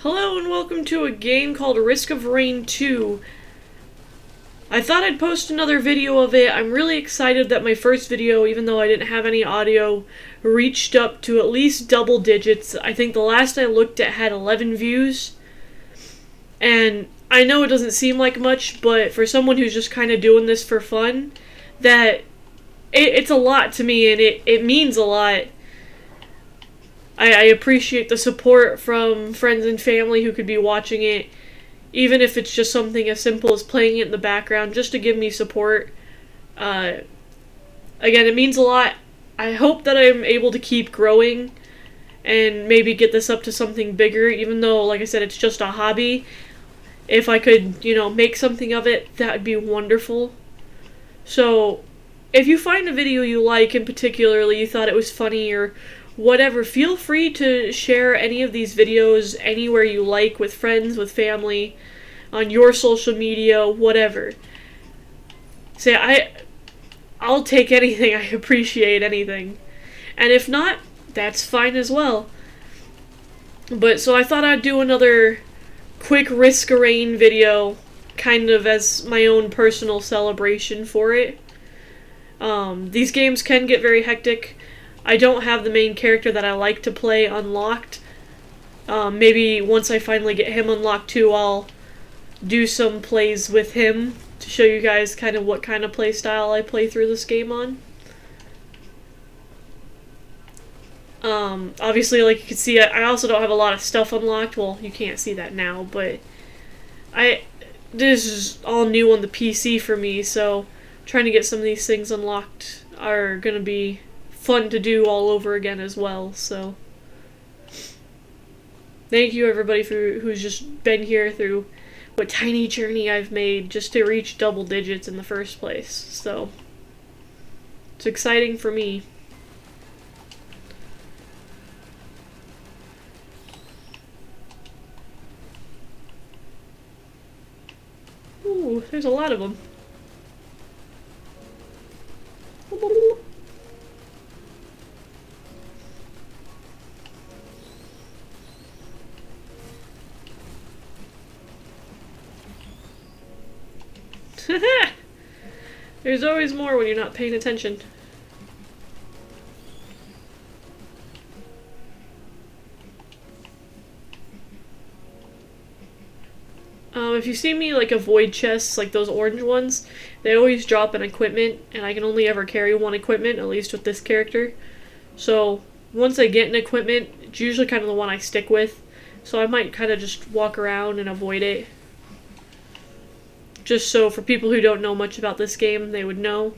Hello and welcome to a game called Risk of Rain 2. I thought I'd post another video of it. I'm really excited that my first video, even though I didn't have any audio, reached up to at least double digits. I think the last I looked at had 11 views. And I know it doesn't seem like much, but for someone who's just kind of doing this for fun, it's a lot to me, and it means a lot. I appreciate the support from friends and family who could be watching it, even if it's just something as simple as playing it in the background, just to give me support. Again, it means a lot. I hope that I'm able to keep growing and maybe get this up to something bigger, even though, like I said, it's just a hobby. If I could, make something of it, that would be wonderful. So, if you find a video you like, and particularly you thought it was funny or whatever, feel free to share any of these videos anywhere you like, with friends, with family, on your social media, whatever. I'll take anything. I appreciate anything. And if not, that's fine as well. But so I thought I'd do another quick Risk of Rain video, kind of as my own personal celebration for it. These games can get very hectic. I don't have the main character that I like to play unlocked. Maybe once I finally get him unlocked too, I'll do some plays with him to show you guys kind of what kind of play style I play through this game on. Obviously, like you can see, I also don't have a lot of stuff unlocked. Well, you can't see that now, but this is all new on the PC for me, so trying to get some of these things unlocked are gonna be fun to do all over again as well. So thank you everybody who's just been here through what tiny journey I've made just to reach double digits in the first place. So it's exciting for me. Ooh, there's a lot of them. There's always more when you're not paying attention. If you see me avoid chests, like those orange ones, they always drop an equipment, and I can only ever carry one equipment, at least with this character. So once I get an equipment, it's usually kind of the one I stick with. So I might kind of just walk around and avoid it. Just so for people who don't know much about this game, they would know.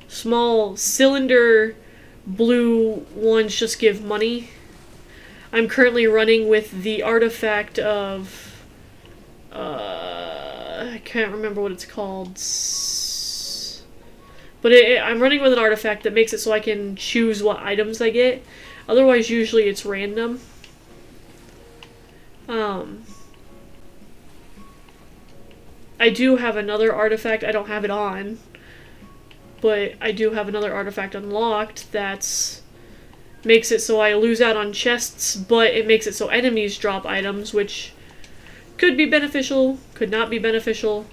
Small cylinder blue ones just give money. I'm currently running with the artifact of I can't remember what it's called, but I'm running with an artifact that makes it so I can choose what items I get. Otherwise, usually it's random. I do have another artifact. I don't have it on, but I do have another artifact unlocked that's makes it so I lose out on chests, but it makes it so enemies drop items, which could be beneficial, could not be beneficial.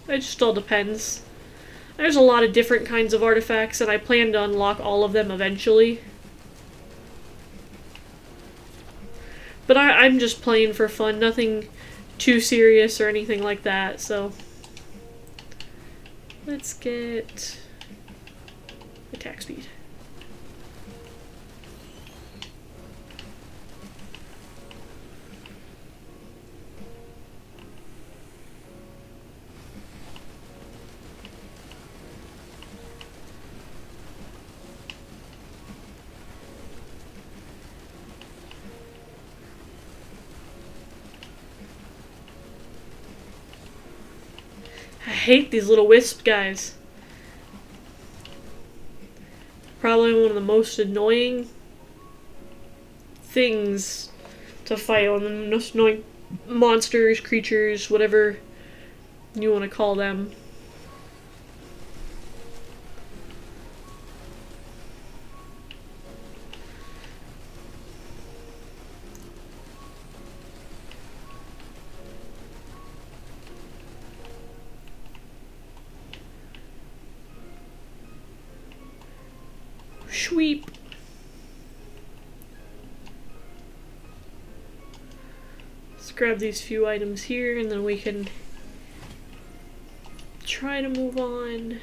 It just all depends. There's a lot of different kinds of artifacts, and I plan to unlock all of them eventually. But I'm just playing for fun, nothing too serious or anything like that, so let's get attack speed. I hate these little wisp guys. Probably one of the most annoying things to fight, one of the most annoying monsters, creatures, whatever you want to call them. Sweep. Let's grab these few items here and then we can try to move on.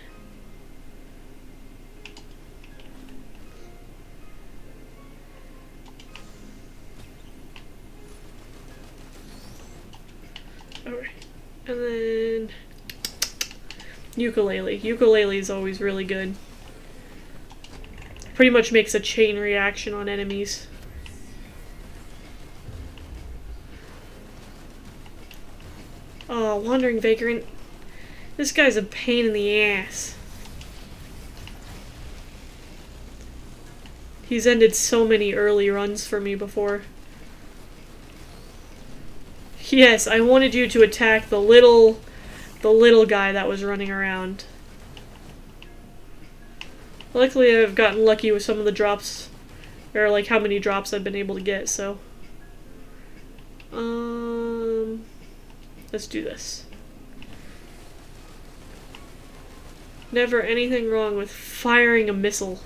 Alright. And then ukulele. Ukulele is always really good. Pretty much makes a chain reaction on enemies. Oh, Wandering Vagrant. This guy's a pain in the ass. He's ended so many early runs for me before. Yes, I wanted you to attack the little guy that was running around. Luckily, I've gotten lucky with some of the drops, or like how many drops I've been able to get, so. Let's do this. Never anything wrong with firing a missile.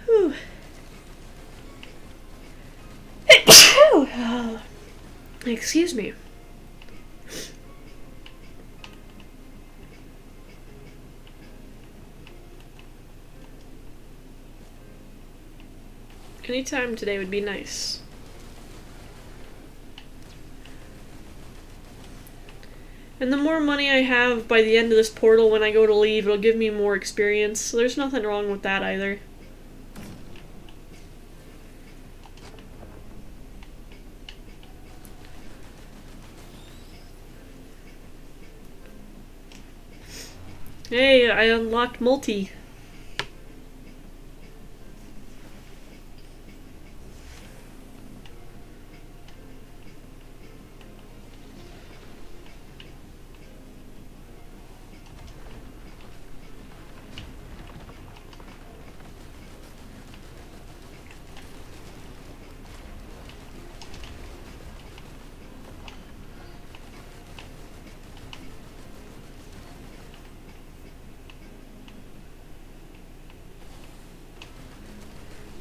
Whew. Excuse me. Any time today would be nice. And the more money I have by the end of this portal when I go to leave, it'll give me more experience, so there's nothing wrong with that either. Hey, I unlocked multi.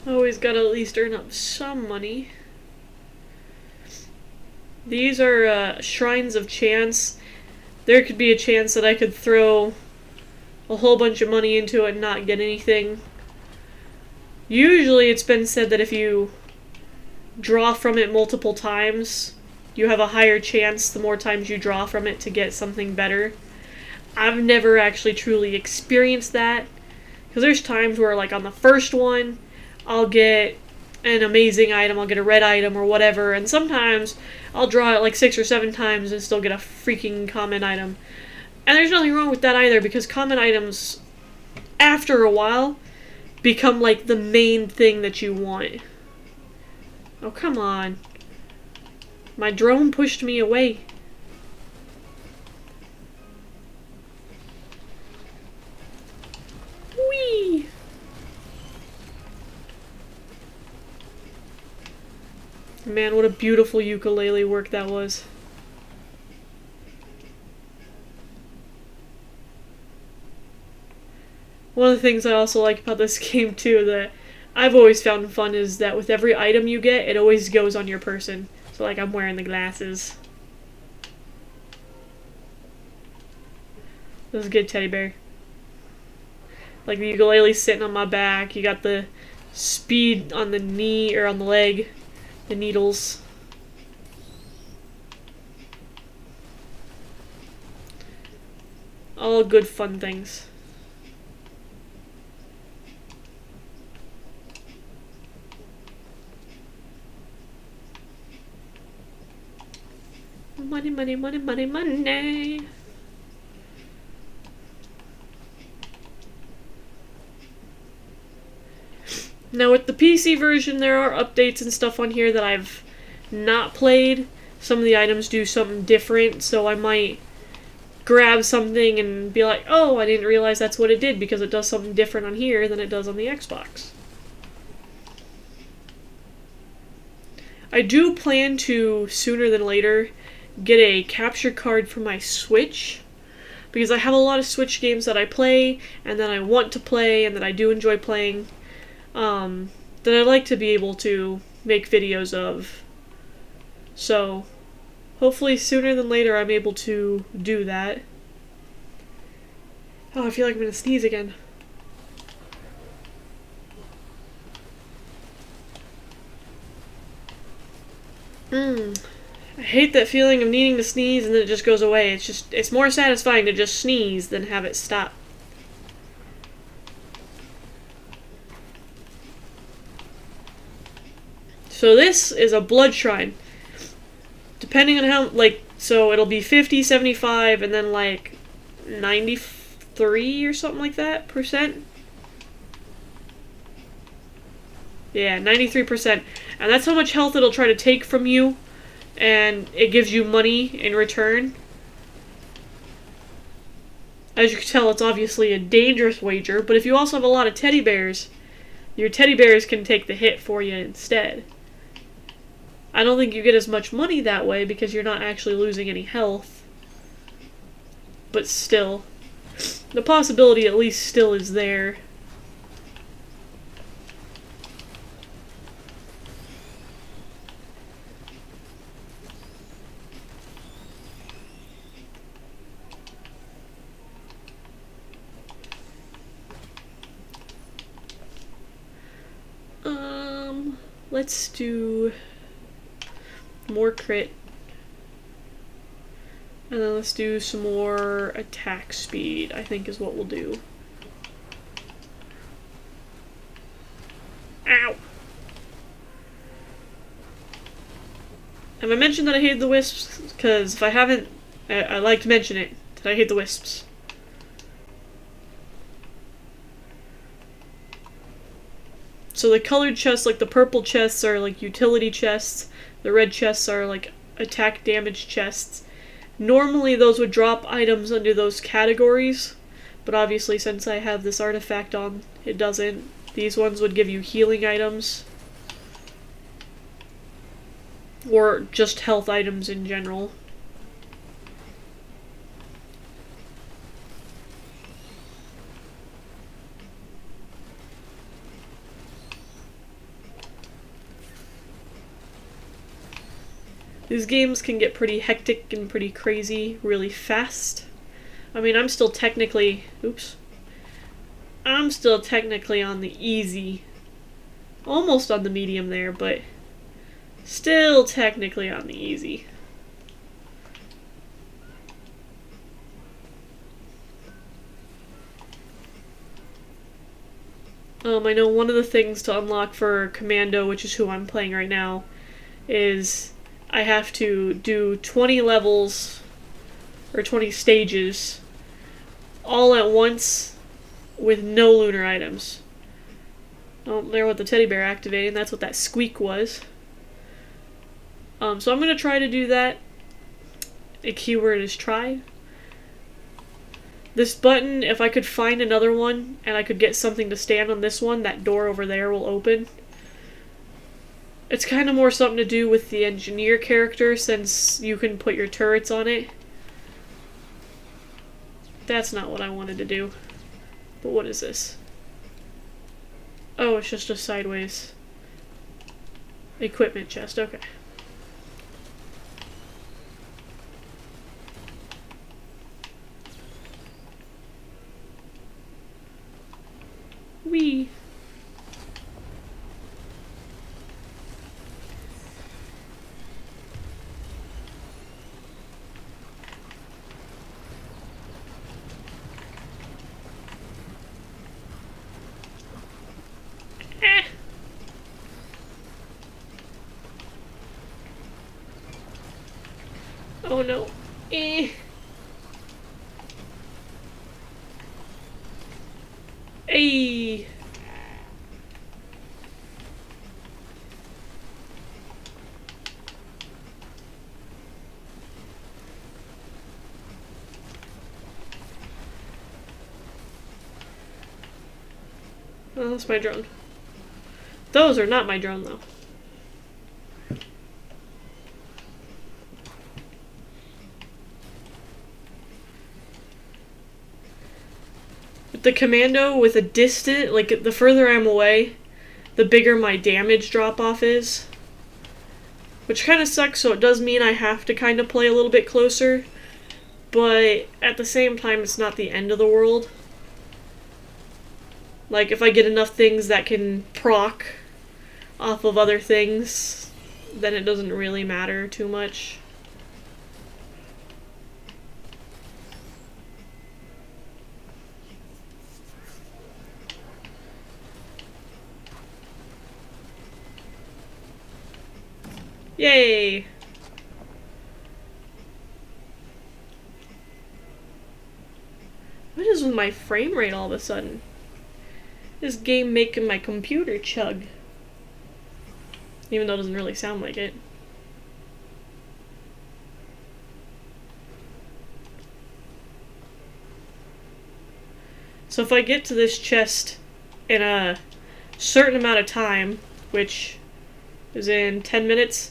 Always gotta at least earn up some money. These are Shrines of Chance. There could be a chance that I could throw a whole bunch of money into it and not get anything. Usually it's been said that if you draw from it multiple times, you have a higher chance the more times you draw from it to get something better. I've never actually truly experienced that, because there's times where, like, on the first one, I'll get an amazing item, I'll get a red item or whatever, and sometimes I'll draw it like 6 or 7 times and still get a freaking common item. And there's nothing wrong with that either, because common items, after a while, become like the main thing that you want. Oh, come on. My drone pushed me away. Whee! Man, what a beautiful ukulele work that was. One of the things I also like about this game too that I've always found fun is that with every item you get, it always goes on your person. So like I'm wearing the glasses. This is a good teddy bear. Like the ukulele's sitting on my back, you got the speed on the knee or on the leg. The needles. All good fun things. Money, money, money, money, money. Now with the PC version, there are updates and stuff on here that I've not played. Some of the items do something different, so I might grab something and be like, oh, I didn't realize that's what it did because it does something different on here than it does on the Xbox. I do plan to, sooner than later, get a capture card for my Switch, because I have a lot of Switch games that I play, and that I want to play, and that I do enjoy playing, that I'd like to be able to make videos of. So, hopefully sooner than later I'm able to do that. Oh, I feel like I'm gonna sneeze again. I hate that feeling of needing to sneeze and then it just goes away. It's more satisfying to just sneeze than have it stop. So this is a blood shrine. Depending on how, so it'll be 50, 75, and then 93 or something like that percent. Yeah, 93%. And that's how much health it'll try to take from you, and it gives you money in return. As you can tell, it's obviously a dangerous wager, but if you also have a lot of teddy bears, your teddy bears can take the hit for you instead. I don't think you get as much money that way because you're not actually losing any health. But still, the possibility at least still is there. Let's do more crit. And then let's do some more attack speed, I think is what we'll do. Ow! Have I mentioned that I hate the wisps? Because if I haven't, I like to mention it, that I hate the wisps. So the colored chests, like the purple chests, are like utility chests. The red chests are like attack damage chests. Normally those would drop items under those categories, but obviously since I have this artifact on, it doesn't. These ones would give you healing items. Or just health items in general. These games can get pretty hectic and pretty crazy really fast. I mean, I'm still technically on the easy. Almost on the medium there, but still technically on the easy. I know one of the things to unlock for Commando, which is who I'm playing right now, is I have to do 20 levels, or 20 stages, all at once, with no lunar items. Oh, there with the teddy bear activating, that's what that squeak was. So I'm going to try to do that. A keyword is try. This button, if I could find another one, and I could get something to stand on this one, that door over there will open. It's kind of more something to do with the engineer character, since you can put your turrets on it. That's not what I wanted to do. But what is this? Oh, it's just a sideways equipment chest, okay. Whee! Oh no. Eh. Hey. Oh, that's my drone. Those are not my drone, though. With the commando, with a distant, like, the further I'm away, the bigger my damage drop-off is. Which kind of sucks, so it does mean I have to kind of play a little bit closer. But at the same time, it's not the end of the world. Like, if I get enough things that can proc off of other things, then it doesn't really matter too much. Yay! What is with my frame rate all of a sudden? This game making my computer chug. Even though it doesn't really sound like it. So if I get to this chest in a certain amount of time, which is in 10 minutes,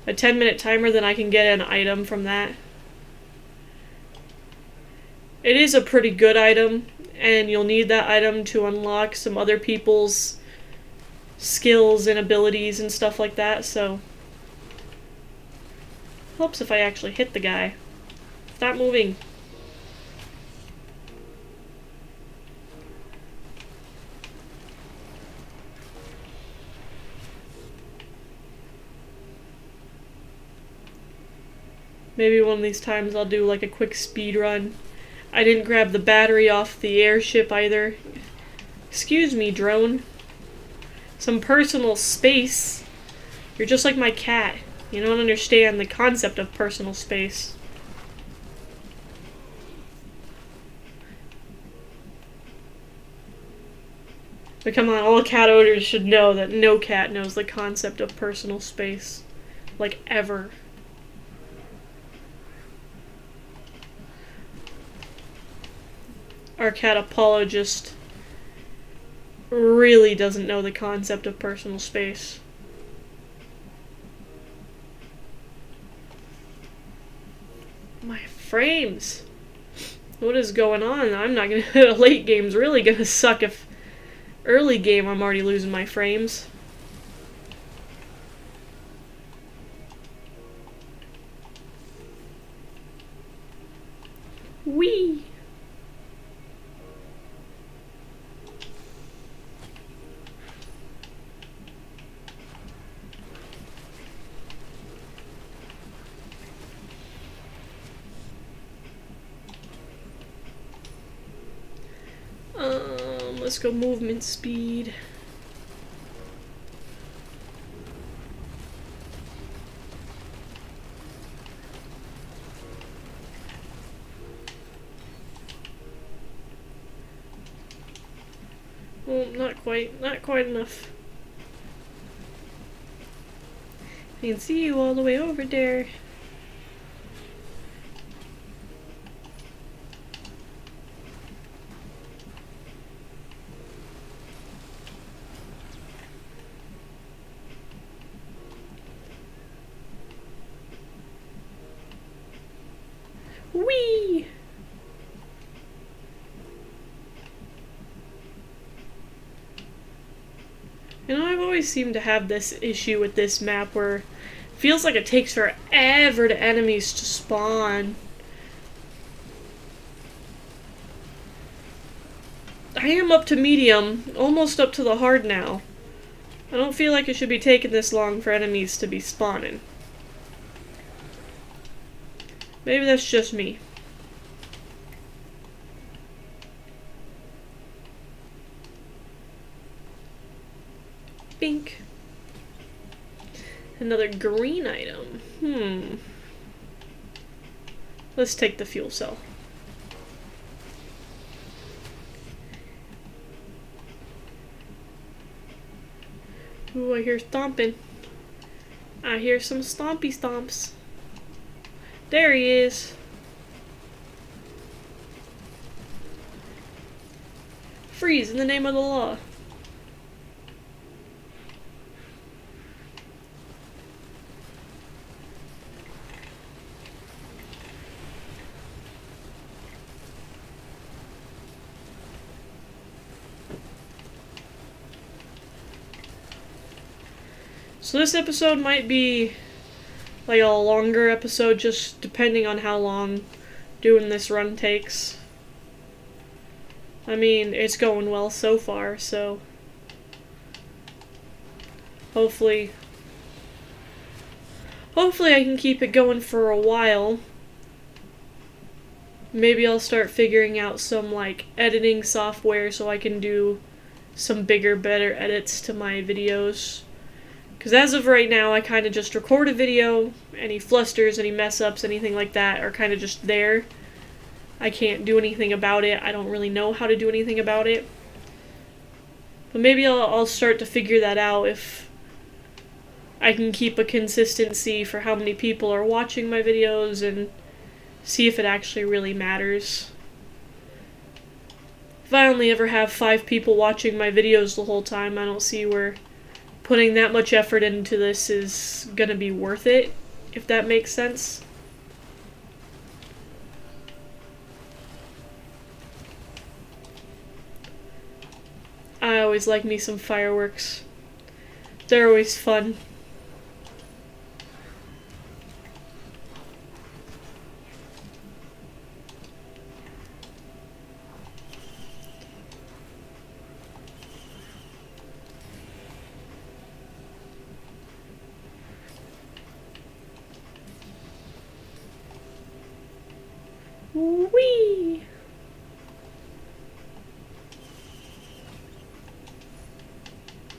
a 10-minute timer, then I can get an item from that. It is a pretty good item, and you'll need that item to unlock some other people's skills and abilities and stuff like that, so helps if I actually hit the guy. Stop moving. Maybe one of these times I'll do like a quick speed run. I didn't grab the battery off the airship either. Excuse me, drone. Some personal space. You're just like my cat. You don't understand the concept of personal space. But come on, all cat owners should know that no cat knows the concept of personal space. Like, ever. Our cat apologist really doesn't know the concept of personal space. My frames! What is going on? I'm not gonna... late game's really gonna suck if... early game I'm already losing my frames. Whee! Let's go movement speed. Oh, not quite enough. I can see you all the way over there. Whee! You know, I've always seemed to have this issue with this map where it feels like it takes forever to enemies to spawn. I am up to medium, almost up to the hard now. I don't feel like it should be taking this long for enemies to be spawning. Maybe that's just me. Bink. Another green item. Let's take the fuel cell. Ooh, I hear stomping. I hear some stompy stomps. There he is. Freeze in the name of the law. So this episode might be like a longer episode, just depending on how long doing this run takes. I mean, it's going well so far, so hopefully I can keep it going for a while. Maybe I'll start figuring out some like editing software so I can do some bigger, better edits to my videos. Because as of right now, I kind of just record a video. Any flusters, any mess ups, anything like that are kind of just there. I can't do anything about it. I don't really know how to do anything about it. But maybe I'll start to figure that out if I can keep a consistency for how many people are watching my videos and see if it actually really matters. If I only ever have 5 people watching my videos the whole time, I don't see where putting that much effort into this is gonna be worth it, if that makes sense. I always like me some fireworks. They're always fun. Whee!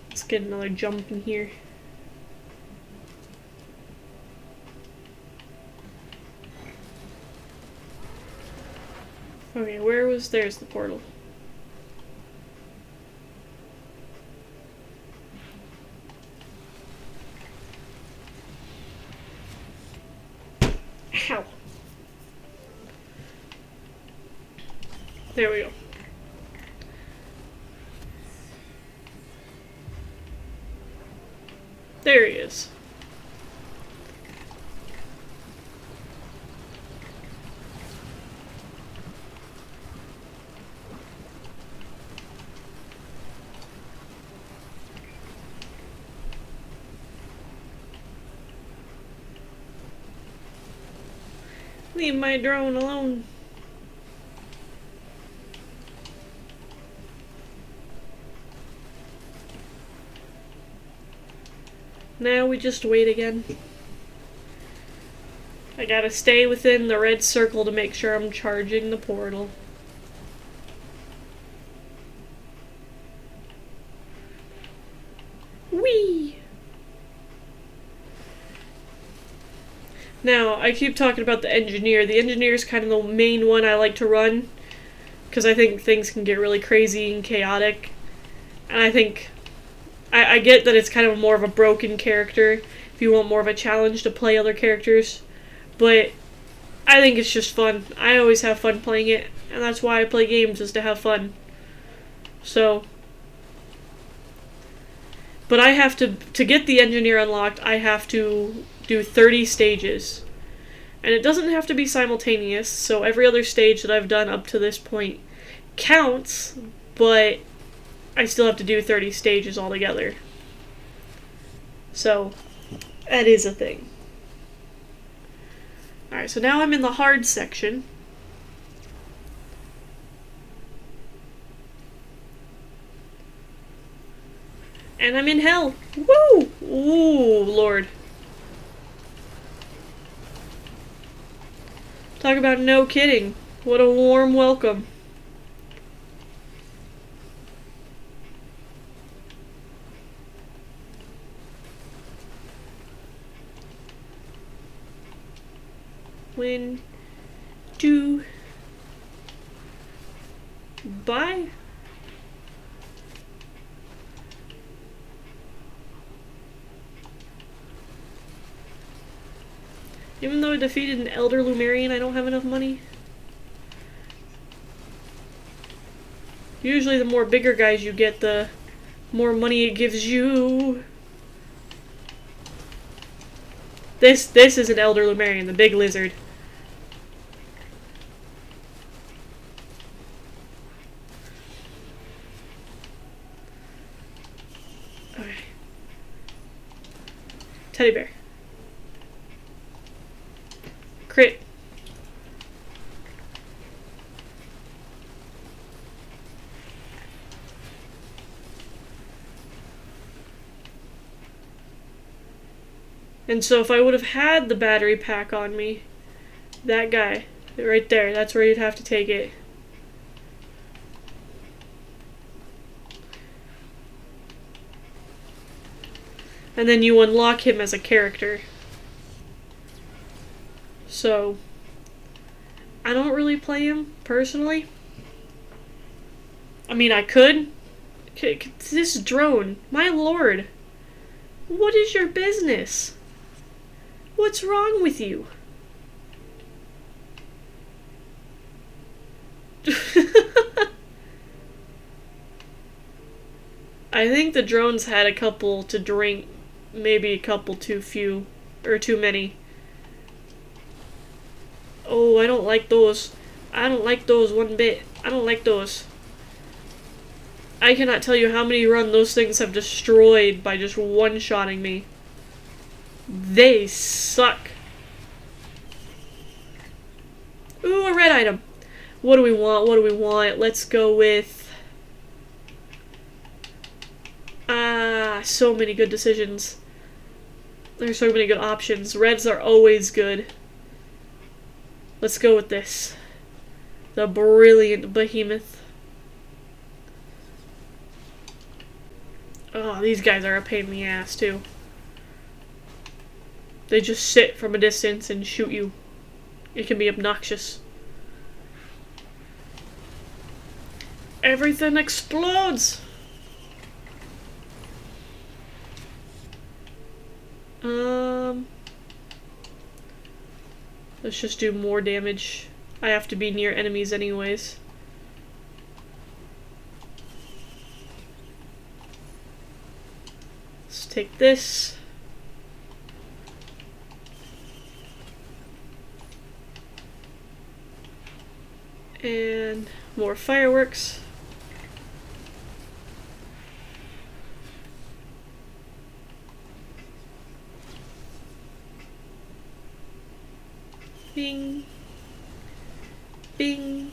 Let's get another jump in here. Okay, there's the portal. Ow. There we go. There he is. Leave my drone alone. Now we just wait again. I gotta stay within the red circle to make sure I'm charging the portal. Whee! Now, I keep talking about the engineer. The engineer is kind of the main one I like to run, because I think things can get really crazy and chaotic. And I think I get that it's kind of more of a broken character if you want more of a challenge to play other characters, but I think it's just fun. I always have fun playing it, and that's why I play games, is to have fun. So, but I have to get the engineer unlocked, I have to do 30 stages. And it doesn't have to be simultaneous, so every other stage that I've done up to this point counts, but I still have to do 30 stages altogether. So, that is a thing. Alright, so now I'm in the hard section. And I'm in hell. Woo! Ooh, Lord. Talk about no kidding. What a warm welcome. When do bye. Even though I defeated an Elder Lumerian, I don't have enough money. Usually the more bigger guys you get, the more money it gives you. This is an Elder Lumerian, the big lizard. Okay. Teddy bear. Crit. And so if I would have had the battery pack on me, that guy, right there, that's where you'd have to take it. And then you unlock him as a character. So, I don't really play him, personally. I mean, I could. This drone, my lord. What is your business? What's wrong with you? I think the drones had a couple to drink, maybe a couple too few, or too many. Oh, I don't like those. I don't like those one bit. I don't like those. I cannot tell you how many run those things have destroyed by just one-shotting me. They suck. Ooh, a red item. What do we want? What do we want? Let's go with... so many good decisions. There's so many good options. Reds are always good. Let's go with this. The brilliant behemoth. Oh, these guys are a pain in the ass, too. They just sit from a distance and shoot you. It can be obnoxious. Everything explodes! Let's just do more damage. I have to be near enemies anyways. Let's take this. And more fireworks. Bing. Bing.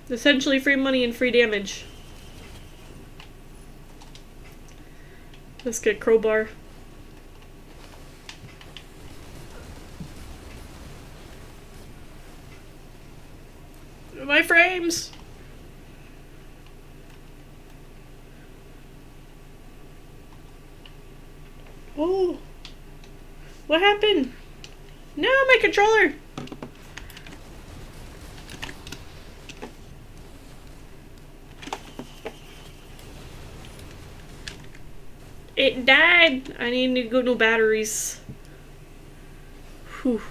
Essentially free money and free damage. Let's get crowbar. My frames! Oh! What happened? No, my controller! It died! I need to go new batteries. Whew.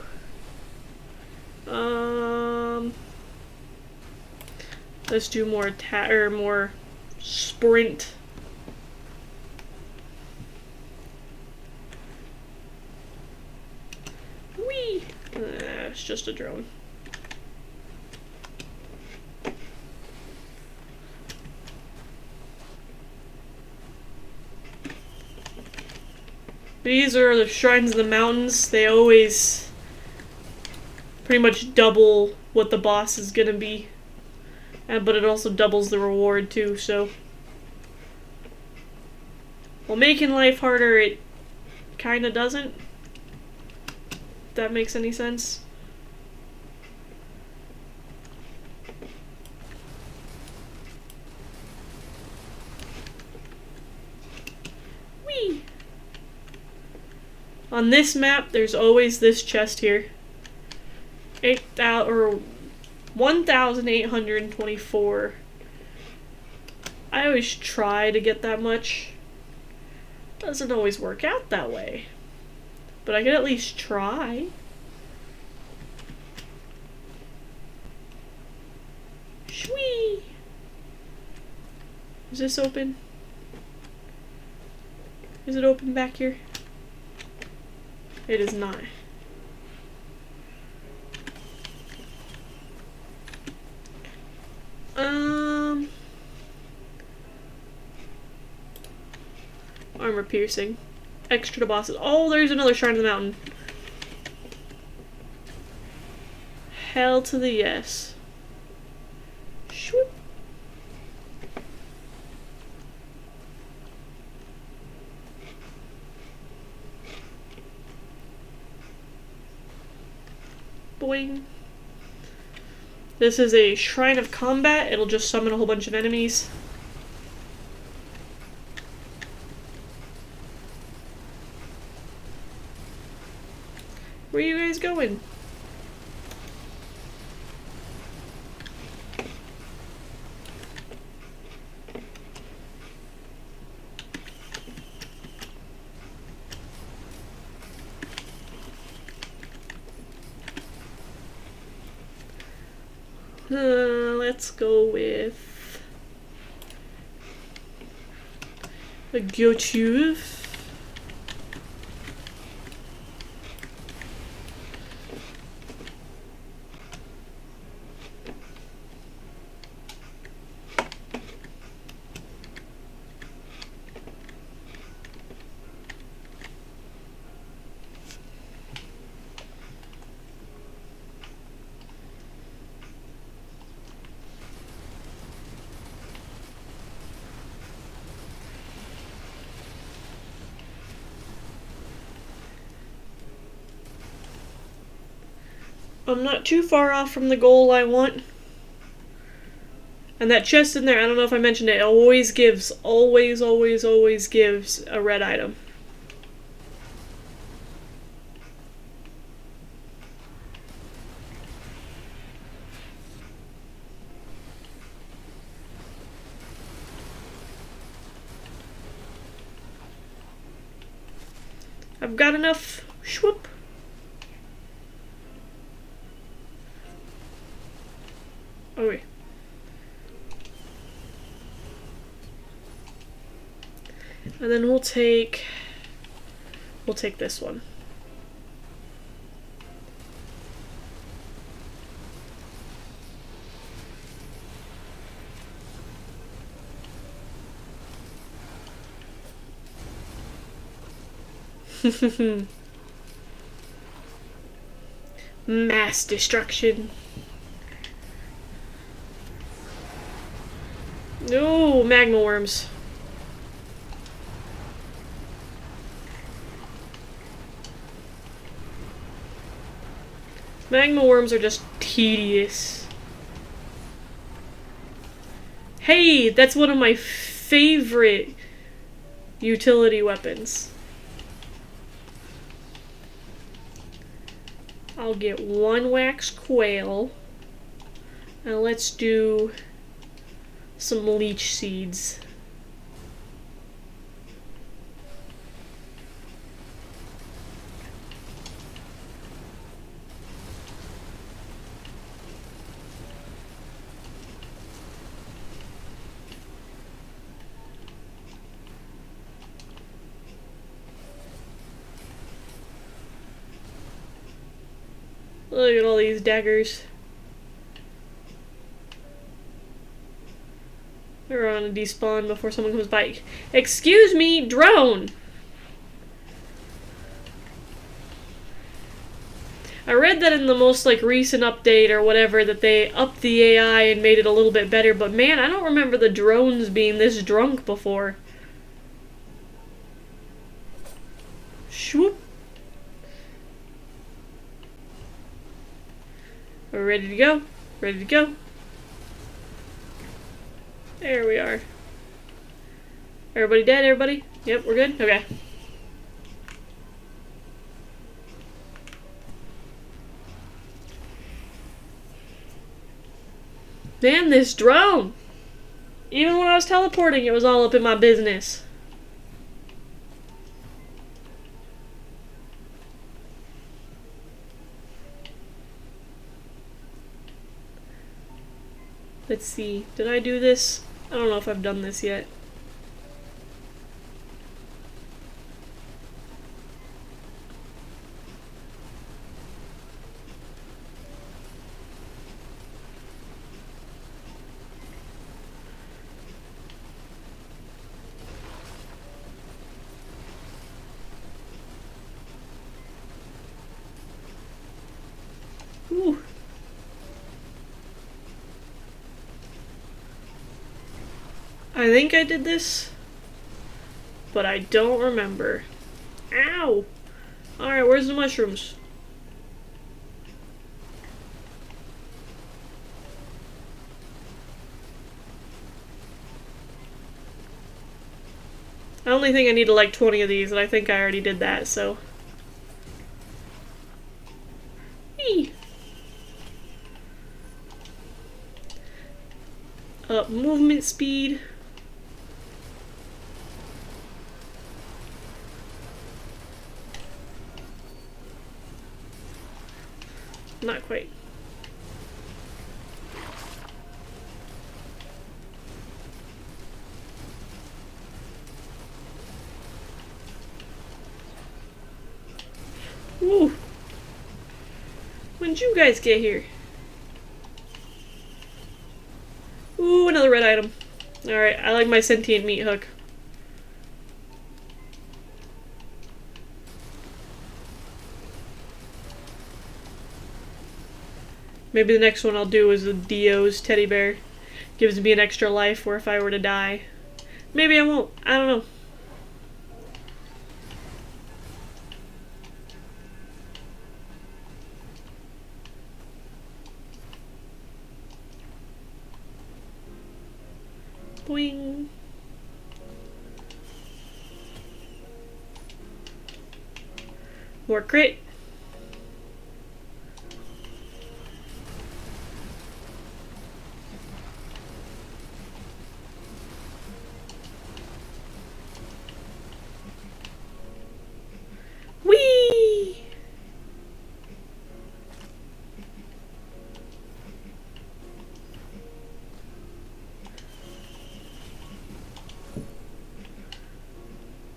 Let's do more more sprint. Whee! It's just a drone. These are the shrines of the mountains. They always pretty much double what the boss is gonna be. But it also doubles the reward too, so. While making life harder, it kinda doesn't. If that makes any sense. Whee! On this map, there's always this chest here. 1,824. I always try to get that much. Doesn't always work out that way. But I can at least try. Shwee! Is this open? Is it open back here? It is not. Armor piercing. Extra to bosses. Oh, there's another Shrine of the Mountain. Hell to the yes. Shoop. Boing. This is a Shrine of Combat. It'll just summon a whole bunch of enemies. Where are you guys going? Let's go with a Gotuve. I'm not too far off from the goal I want. And that chest in there, I don't know if I mentioned it, always gives a red item. I've got enough. Swoop. Okay. And then we'll take this one. Mass destruction. No, magma worms. Magma worms are just tedious. Hey, that's one of my favorite utility weapons. I'll get one wax quail. Now let's do some leech seeds. Look at all these daggers. We're on a despawn before someone comes by. Excuse me, drone! I read that in the most recent update or whatever that they upped the AI and made it a little bit better, but man, I don't remember the drones being this drunk before. Swoop. We're ready to go. Ready to go. There we are. Everybody dead? Everybody? Yep, we're good? Okay. Man, this drone! Even when I was teleporting, it was all up in my business. Let's see. Did I do this? I don't know if I've done this yet. I think I did this, but I don't remember. Ow! Alright, where's the mushrooms? I only think I need like 20 of these, and I think I already did that, so. Eee. Movement speed. Not quite. Woo! When'd you guys get here? Ooh, another red item. Alright, I like my sentient meat hook. Maybe the next one I'll do is a Dio's teddy bear. Gives me an extra life where if I were to die. Maybe I won't. I don't know. Boing. More crit. Whee!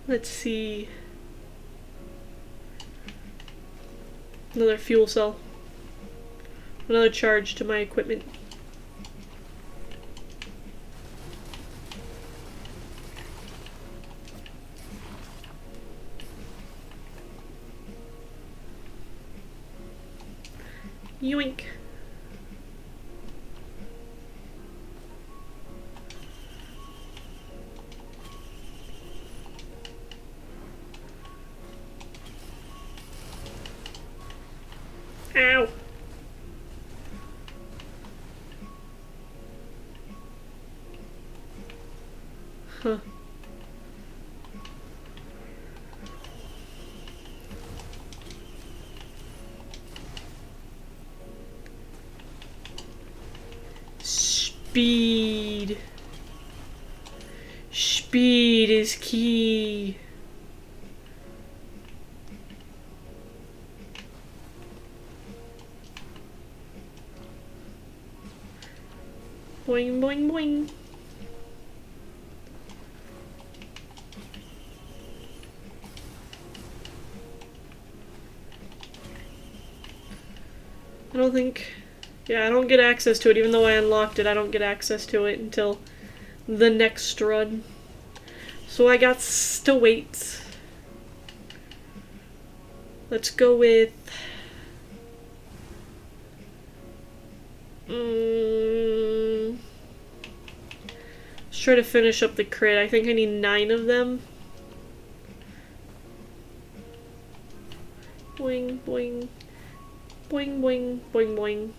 Let's see. Another fuel cell. Another charge to my equipment. Yoink. Ow. Huh. Speed. Speed is key. Boing, boing, boing. I don't think... Yeah, I don't get access to it. Even though I unlocked it, I don't get access to it until the next run. So I got to wait. Let's go with... Let's try to finish up the crit. I think I need 9 of them. Boing, boing. Boing, boing, boing, boing.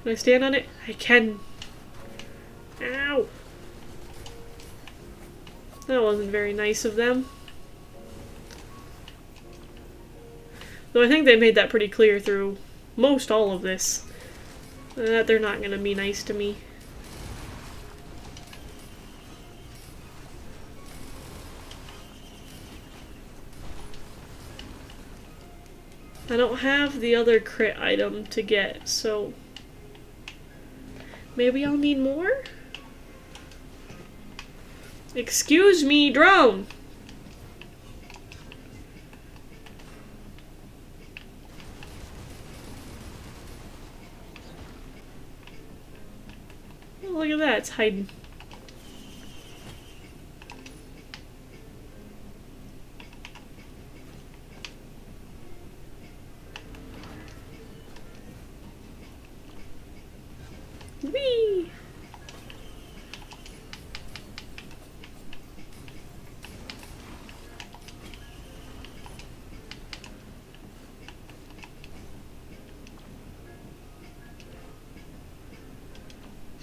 Can I stand on it? I can. Ow! That wasn't very nice of them. Though I think they made that pretty clear through most all of this. That they're not gonna be nice to me. I don't have the other crit item to get, so... Maybe I'll need more? Excuse me, drone! Oh, look at that, it's hiding.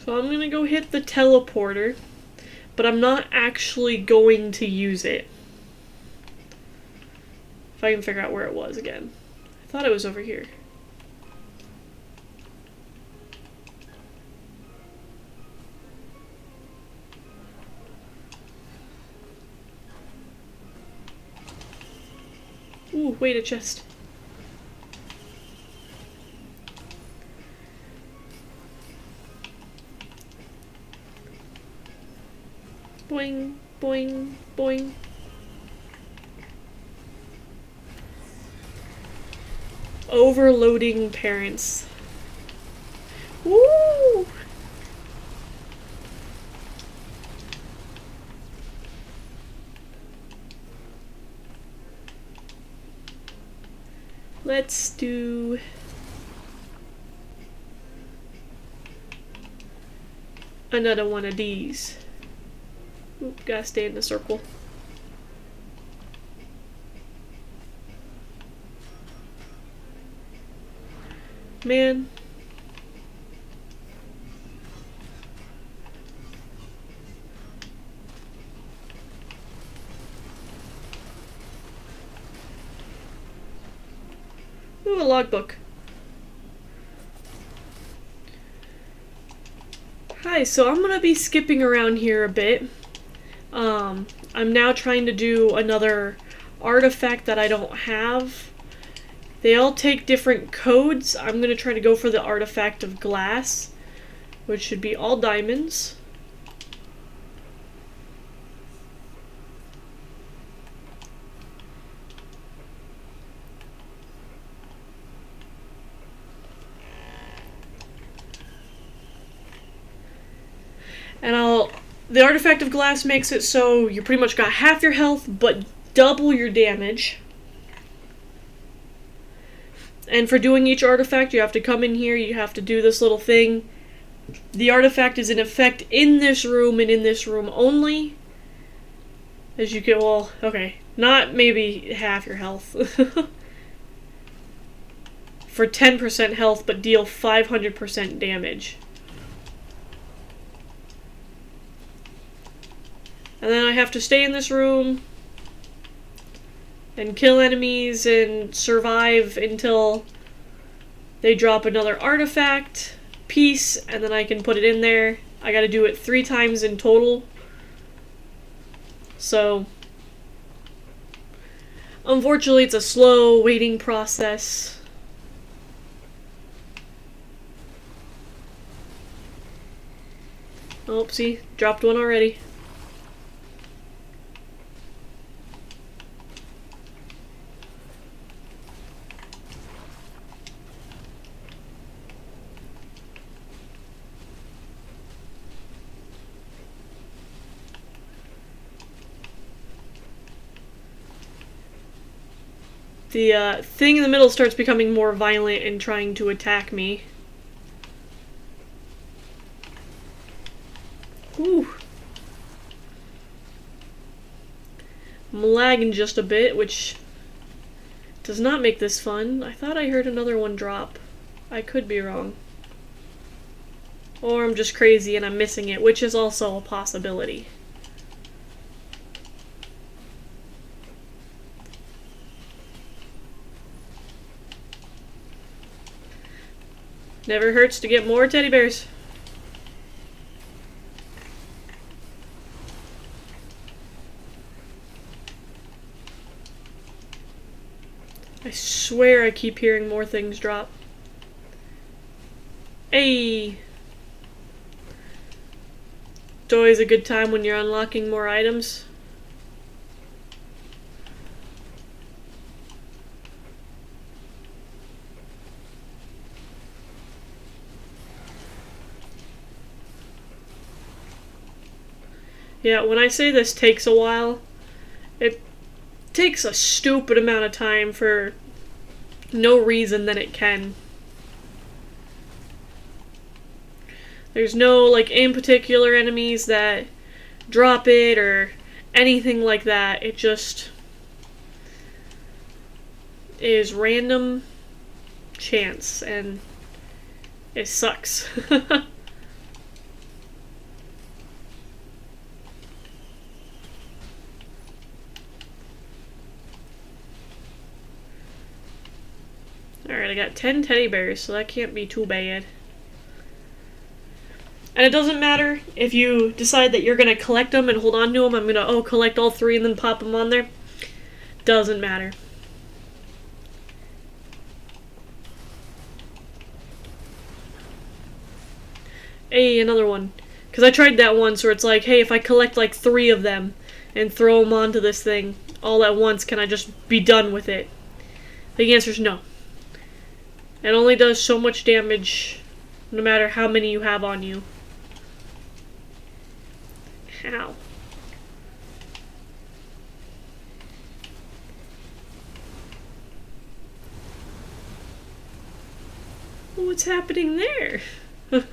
So I'm gonna go hit the teleporter, but I'm not actually going to use it. If I can figure out where it was again. I thought it was over here. Ooh, wait, a chest. Boing, boing, boing. Overloading parents. Woo! Let's do another one of these. Oop, gotta stay in the circle. Man. Ooh, a logbook. Hi, so I'm gonna be skipping around here a bit. I'm now trying to do another artifact that I don't have. They all take different codes. I'm gonna try to go for the artifact of glass, which should be all diamonds. And the artifact of glass makes it so you pretty much got half your health, but double your damage. And for doing each artifact, you have to come in here, you have to do this little thing. The artifact is in effect in this room and in this room only. As you can, well, okay, not maybe half your health. For 10% health, but deal 500% damage. And then I have to stay in this room and kill enemies and survive until they drop another artifact piece, and then I can put it in there. I gotta do it 3 times in total. So, unfortunately, it's a slow waiting process. Oh, see, dropped one already. The thing in the middle starts becoming more violent and trying to attack me. Ooh. I'm lagging just a bit, which does not make this fun. I thought I heard another one drop. I could be wrong. Or I'm just crazy and I'm missing it, which is also a possibility. Never hurts to get more teddy bears. I swear I keep hearing more things drop. Hey! It's always a good time when you're unlocking more items. Yeah, when I say this takes a while, it takes a stupid amount of time for no reason that it can. There's no, like, in particular enemies that drop it or anything like that. It just is random chance, and it sucks. Alright, I got 10 teddy bears, so that can't be too bad. And it doesn't matter if you decide that you're going to collect them and hold on to them. I'm going to, collect all 3 and then pop them on there. Doesn't matter. Hey, another one. Because I tried that once where it's like, hey, if I collect like 3 of them and throw them onto this thing all at once, can I just be done with it? The answer is no. It only does so much damage no matter how many you have on you. Ow. What's happening there? There's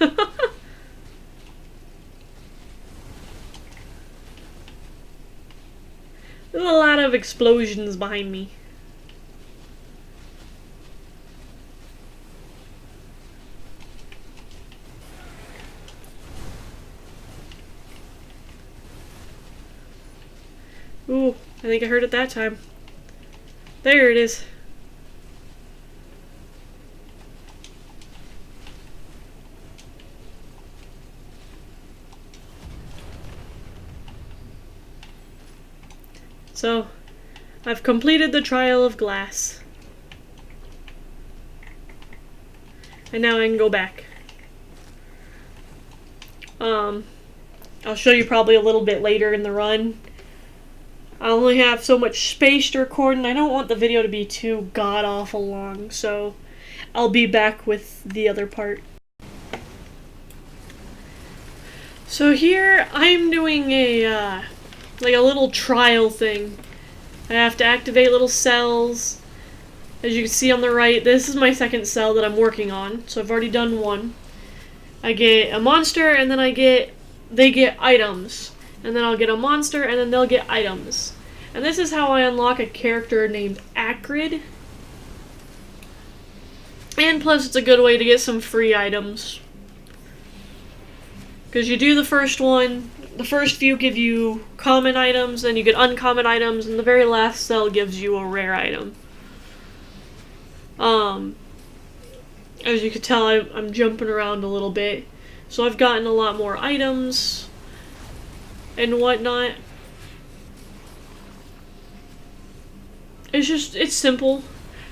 a lot of explosions behind me. Ooh, I think I heard it that time. There it is. So, I've completed the trial of glass. And now I can go back. I'll show you probably a little bit later in the run. I only have so much space to record, and I don't want the video to be too god-awful long, so I'll be back with the other part. So here, I'm doing a little trial thing. I have to activate little cells. As you can see on the right, this is my second cell that I'm working on, so I've already done one. I get a monster, and then they get items. And then I'll get a monster, and then they'll get items. And this is how I unlock a character named Acrid. And plus, it's a good way to get some free items. Because you do the first one, the first few give you common items, then you get uncommon items, and the very last cell gives you a rare item. As you can tell, I'm jumping around a little bit. So I've gotten a lot more items and whatnot. It's simple.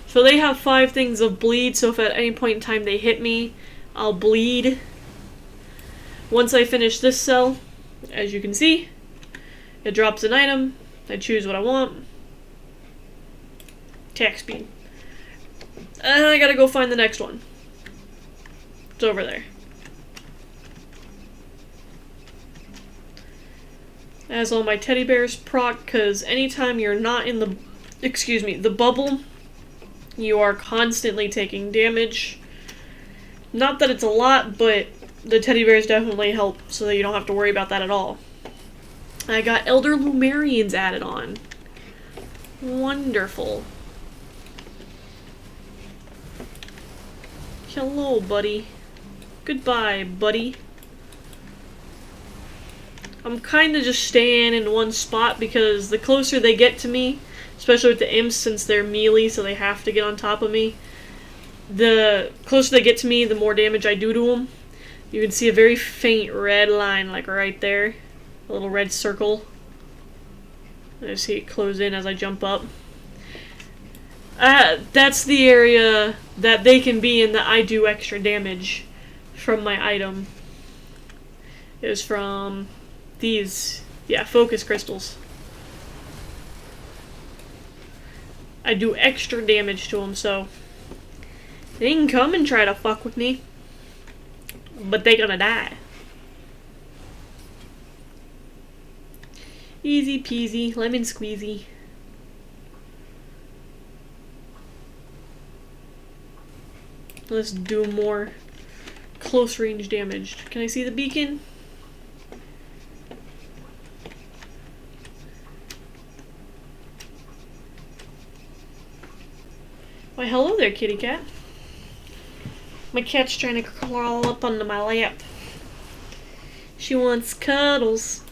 So they have 5 things of bleed, so if at any point in time they hit me, I'll bleed. Once I finish this cell, as you can see, it drops an item. I choose what I want. Attack speed. And I gotta go find the next one. It's over there. As all my teddy bears proc, because anytime you're not in the bubble, you are constantly taking damage. Not that it's a lot, but the teddy bears definitely help so that you don't have to worry about that at all. I got Elder Lumerians added on. Wonderful. Hello, buddy. Goodbye, buddy. I'm kinda just staying in one spot because the closer they get to me, especially with the imps since they're melee so they have to get on top of me, the closer they get to me, the more damage I do to them. You can see a very faint red line, like right there. A little red circle. I see it close in as I jump up. That's the area that they can be in that I do extra damage from my item. It was from these, focus crystals. I do extra damage to them, so they can come and try to fuck with me, but they gonna die. Easy peasy, lemon squeezy. Let's do more close range damage. Can I see the beacon? Why, hello there, kitty cat. My cat's trying to crawl up onto my lap. She wants cuddles.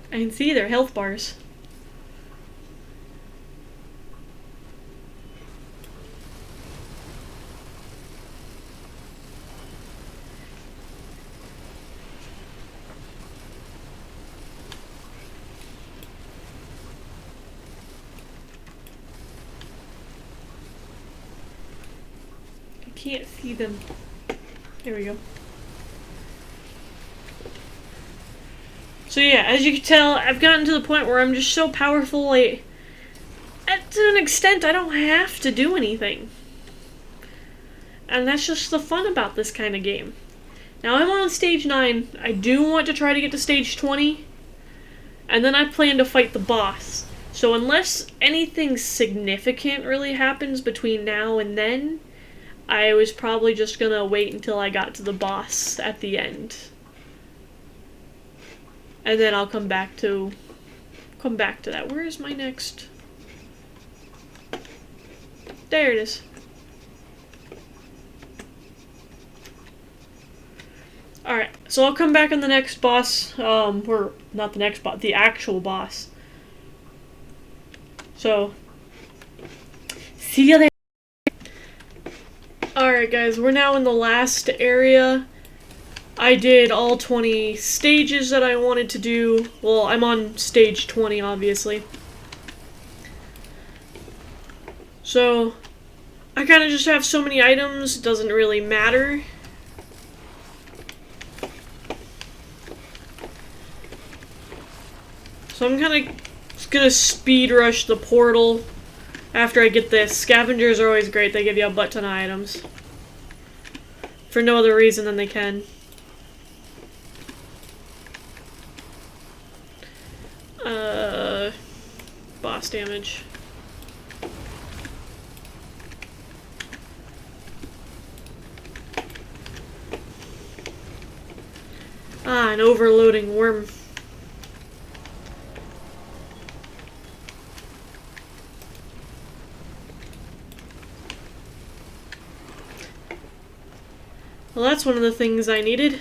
I can see their health bars. I can't see them. There we go. So yeah, as you can tell, I've gotten to the point where I'm just so powerful, like, to an extent, I don't have to do anything. And that's just the fun about this kind of game. Now, I'm on stage 9. I do want to try to get to stage 20. And then I plan to fight the boss. So unless anything significant really happens between now and then, I was probably just gonna wait until I got to the boss at the end. And then I'll come back to that. Where is my next? There it is. Alright, so I'll come back on the next boss, or not the next boss, the actual boss. So, see you there. Alright guys, we're now in the last area. I did all 20 stages that I wanted to do. Well, I'm on stage 20, obviously. So, I kind of just have so many items, it doesn't really matter. So I'm kind of just gonna speed rush the portal after I get this. Scavengers are always great, they give you a butt ton of items. For no other reason than they can. Boss damage. Ah, an overloading worm. Well, that's one of the things I needed.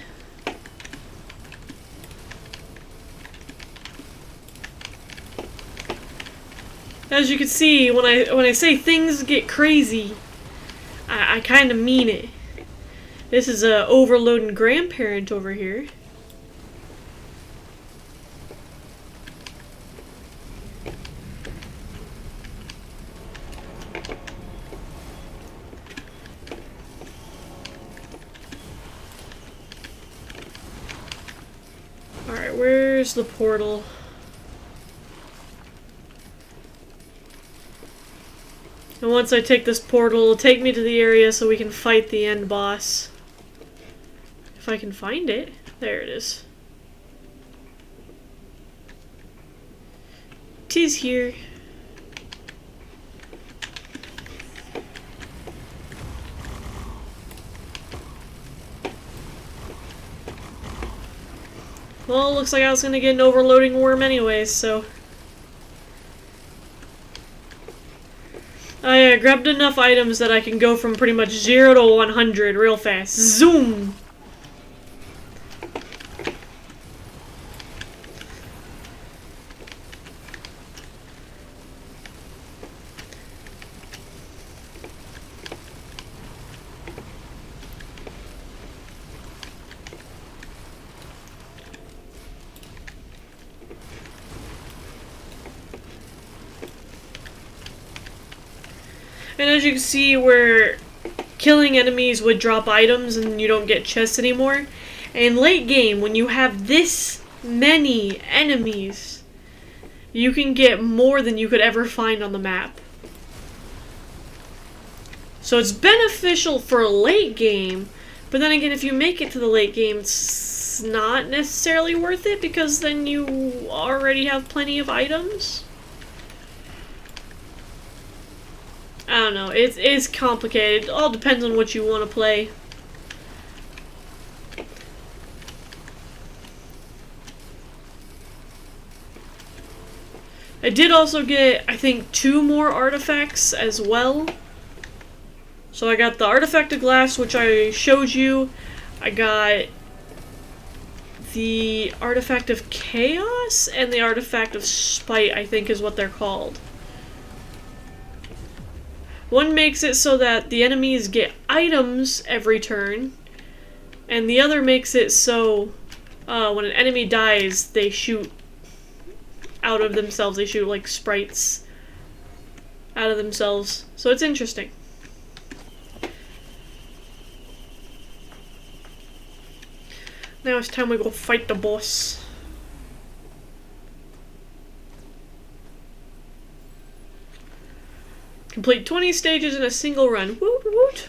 As you can see, when I say things get crazy, I kind of mean it. This is a overloading grandparent over here. Alright, where's the portal? And once I take this portal, it'll take me to the area so we can fight the end boss. If I can find it. There it is. 'Tis here. Well, looks like I was gonna get an overloading worm anyways, so... I grabbed enough items that I can go from pretty much 0 to 100 real fast. Zoom! And as you can see, where killing enemies would drop items and you don't get chests anymore. In late game, when you have this many enemies, you can get more than you could ever find on the map. So it's beneficial for late game, but then again, if you make it to the late game, it's not necessarily worth it because then you already have plenty of items. I don't know, it's complicated. It all depends on what you want to play. I did also get, I think, 2 more artifacts as well. So I got the Artifact of Glass, which I showed you. I got the Artifact of Chaos and the Artifact of Spite, I think is what they're called. One makes it so that the enemies get items every turn, and the other makes it so when an enemy dies, they shoot out of themselves. They shoot like sprites out of themselves. So it's interesting. Now it's time we go fight the boss. Complete 20 stages in a single run. Woot woot!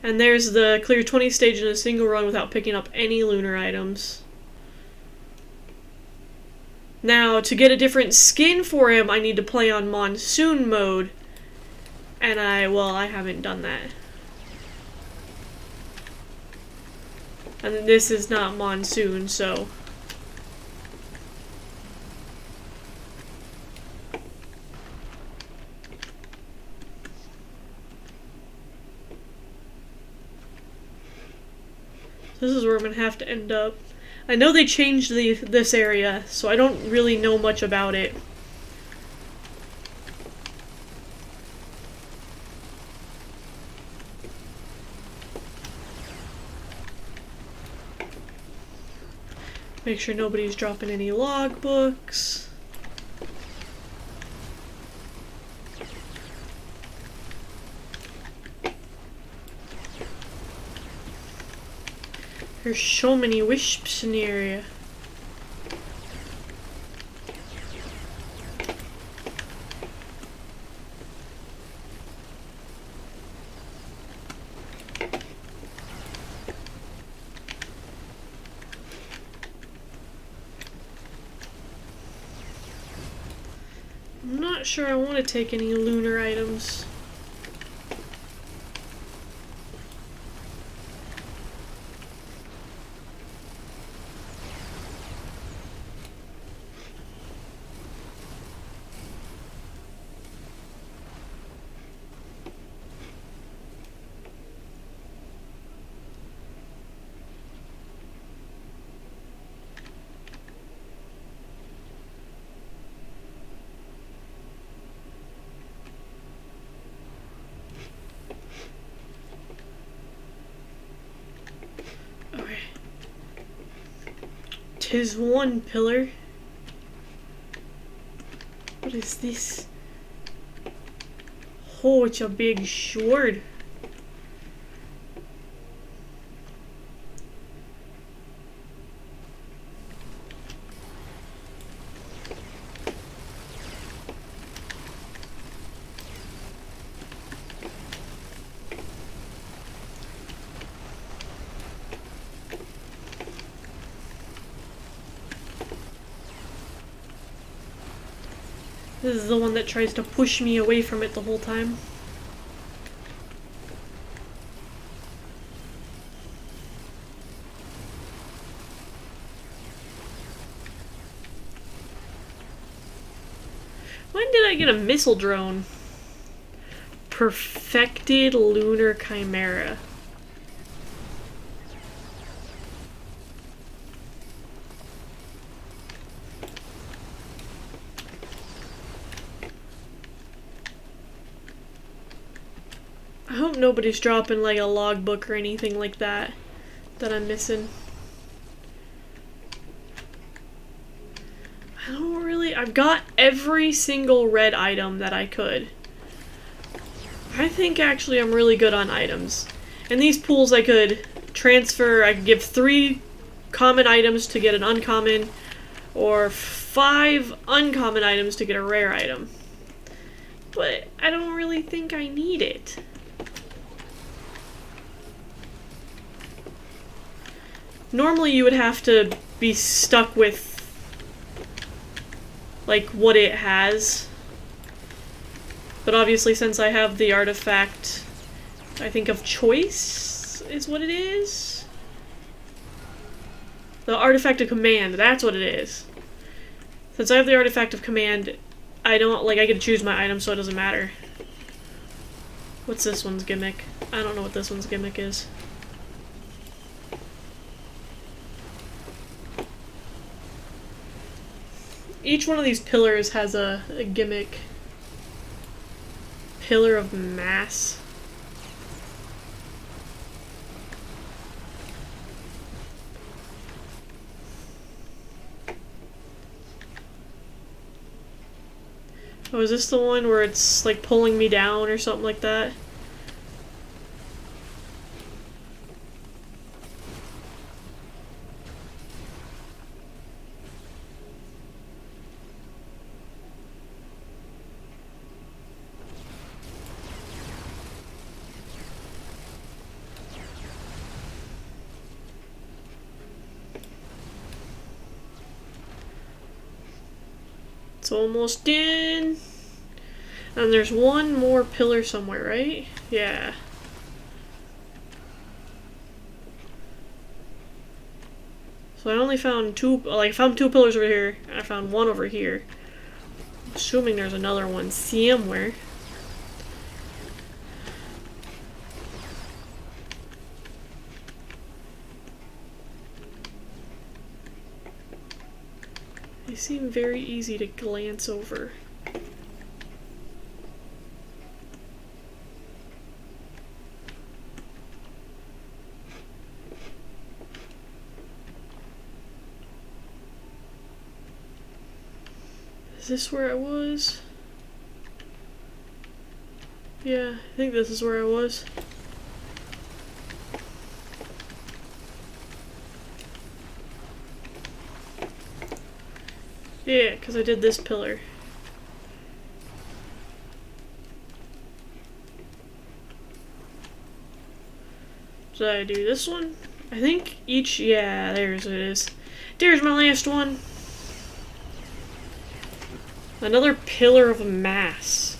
And there's the clear 20 stages in a single run without picking up any lunar items. Now, to get a different skin for him, I need to play on Monsoon mode. And I haven't done that. And this is not Monsoon, so... This is where I'm gonna have to end up. I know they changed this area, so I don't really know much about it. Make sure nobody's dropping any logbooks. There's so many wisps in the area. I'm not sure I want to take any lunar items. Okay. 'Tis one pillar. What is this? Oh, it's a big sword. This is the one that tries to push me away from it the whole time. When did I get a missile drone? Perfected Lunar Chimera. I hope nobody's dropping like a logbook or anything like that that I'm missing. I don't really... I've got every single red item that I could. I think actually I'm really good on items. In these pools I could transfer, I could give 3 common items to get an uncommon, or 5 uncommon items to get a rare item. But I don't really think I need it. Normally you would have to be stuck with like what it has. But obviously since I have the artifact, I think of choice is what it is. The artifact of command, that's what it is. Since I have the artifact of command, I don't, like, I get to choose my item so it doesn't matter. What's this one's gimmick? I don't know what this one's gimmick is. each one of these pillars has a gimmick. Pillar of mass. Oh, is this the one where it's like pulling me down or something like that? It's almost in. And there's one more pillar somewhere, right? Yeah. So I only found two, like I found two pillars over here, and I found one over here. I'm assuming there's another one somewhere. They seem very easy to glance over. Is this where I was? Yeah, I think this is where I was. Yeah, because I did this pillar. Did I do this one? I think each, yeah, there's it is. There's my last one. Another pillar of mass.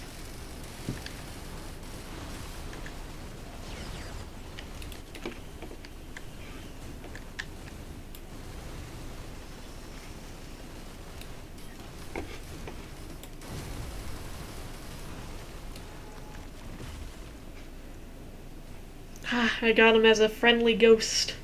I got him as a friendly ghost.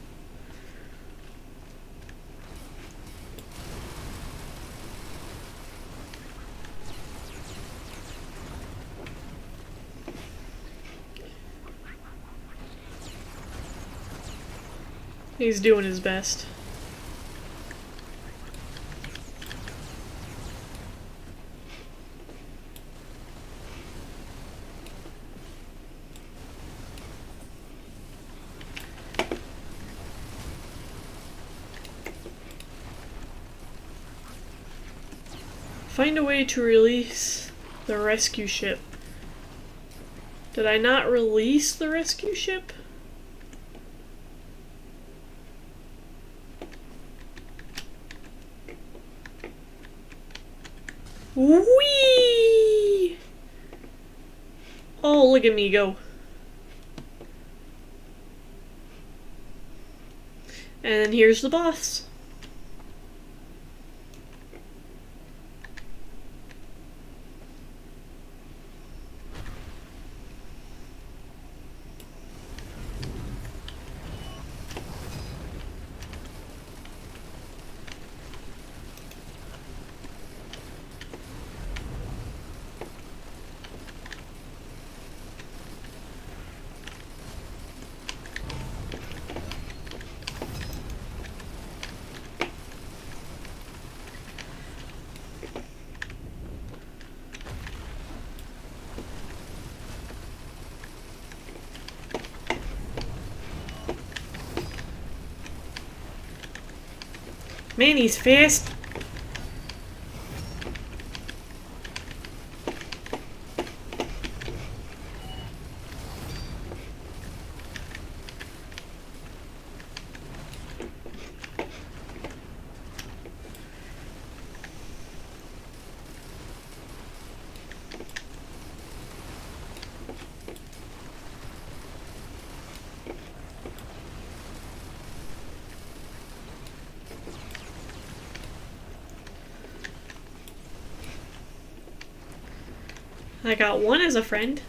He's doing his best. Find a way to release the rescue ship. Did I not release the rescue ship? Whee! Oh, look at me go. And then here's the boss. Man, he's fast. I got one as a friend.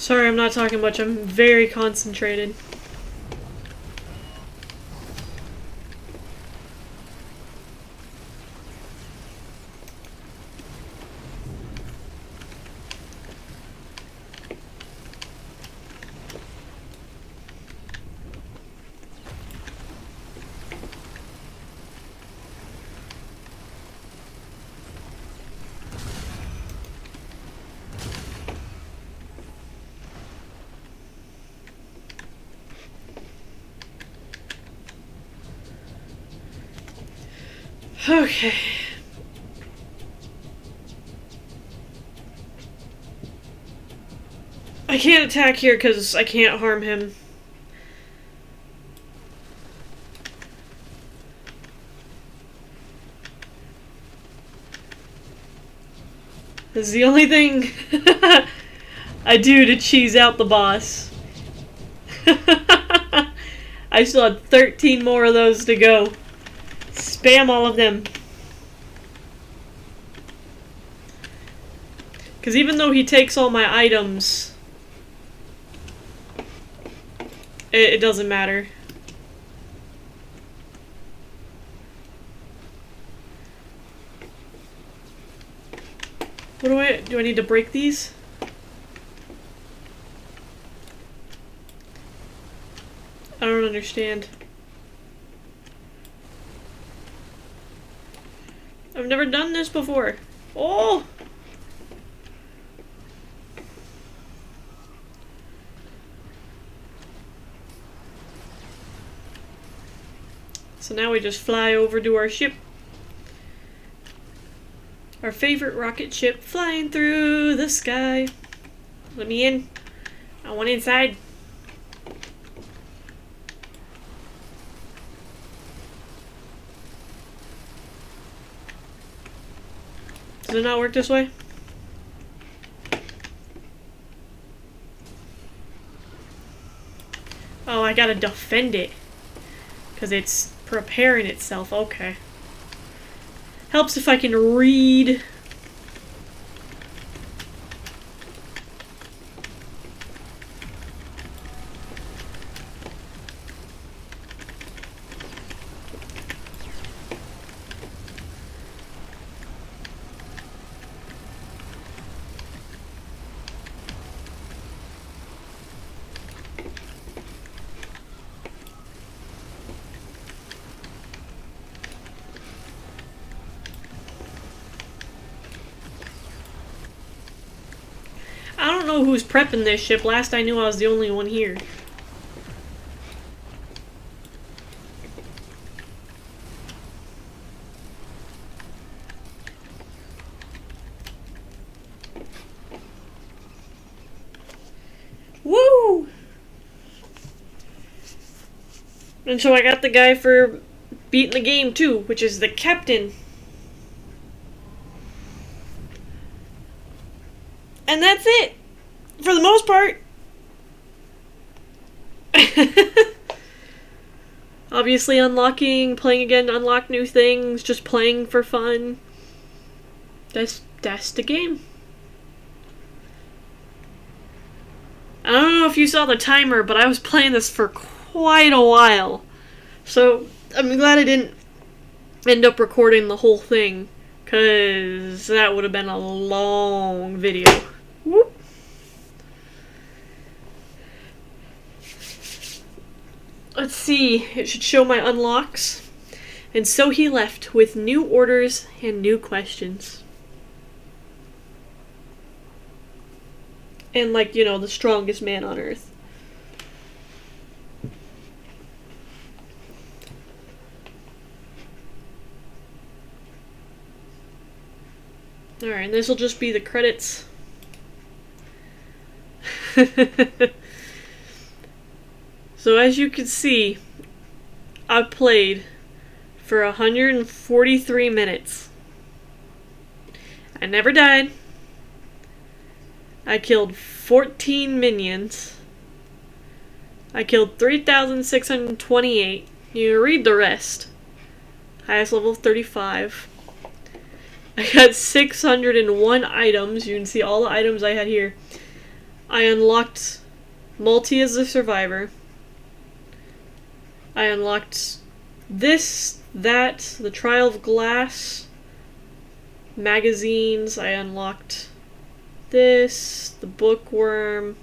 Sorry, I'm not talking much. I'm very concentrated. Okay. I can't attack here because I can't harm him. This is the only thing I do to cheese out the boss. I still had 13 more of those to go. Spam all of them. Because even though he takes all my items, it doesn't matter. What do I need to break these? I don't understand. I've never done this before. Oh! So now we just fly over to our ship. Our favorite rocket ship flying through the sky. Let me in. I want inside. Does it not work this way? Oh, I gotta defend it. Because it's preparing itself. Okay. Helps if I can read. I don't know who's prepping this ship. Last I knew I was the only one here. Woo! And so I got the guy for beating the game too, which is the captain. And that's it! For the most part. Obviously unlocking, playing again, unlock new things, just playing for fun. That's the game. I don't know if you saw the timer, but I was playing this for quite a while. So, I'm glad I didn't end up recording the whole thing, because that would have been a long video. Whoop. Let's see, it should show my unlocks. And so he left with new orders and new questions. And like, you know, the strongest man on Earth. Alright, and this will just be the credits. So as you can see, I played for 143 minutes. I never died. I killed 14 minions. I killed 3,628. You can read the rest. Highest level 35. I got 601 items. You can see all the items I had here. I unlocked Multi as the survivor. I unlocked this, that, the Trial of Glass, magazines. I unlocked this, the Bookworm.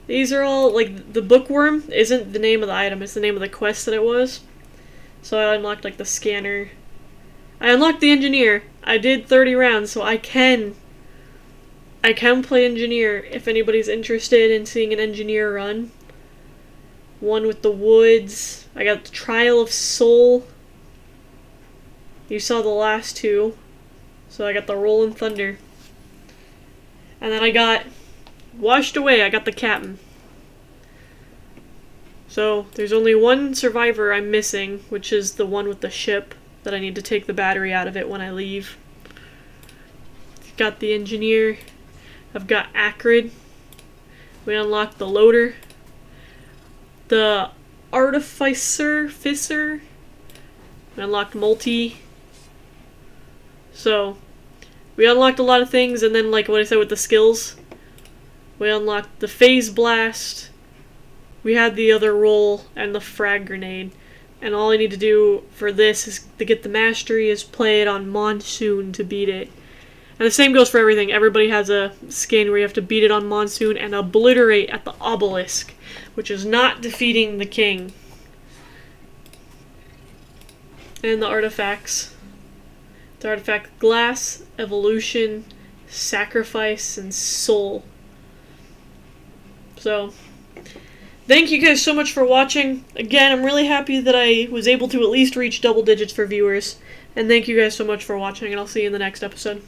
These are all, like, the Bookworm isn't the name of the item, it's the name of the quest that it was. So I unlocked, like, the scanner. I unlocked the engineer. I did 30 rounds, so I can play engineer if anybody's interested in seeing an engineer run. One with the woods. I got the Trial of Soul. You saw the last two. So I got the Rolling Thunder. And then I got Washed Away. I got the Captain. So there's only one survivor I'm missing, which is the one with the ship that I need to take the battery out of it when I leave. Got the engineer. I've got Acrid. We unlocked the loader. The Artificer. We unlocked Multi. So we unlocked a lot of things, and then, like what I said with the skills, we unlocked the Phase Blast. We had the other roll and the Frag Grenade. And all I need to do for this is to get the mastery is play it on Monsoon to beat it. And the same goes for everything. Everybody has a skin where you have to beat it on Monsoon and obliterate at the Obelisk, which is not defeating the king. And the artifacts. The artifact Glass, Evolution, Sacrifice, and Soul. So, thank you guys so much for watching. Again, I'm really happy that I was able to at least reach double digits for viewers. And thank you guys so much for watching, and I'll see you in the next episode.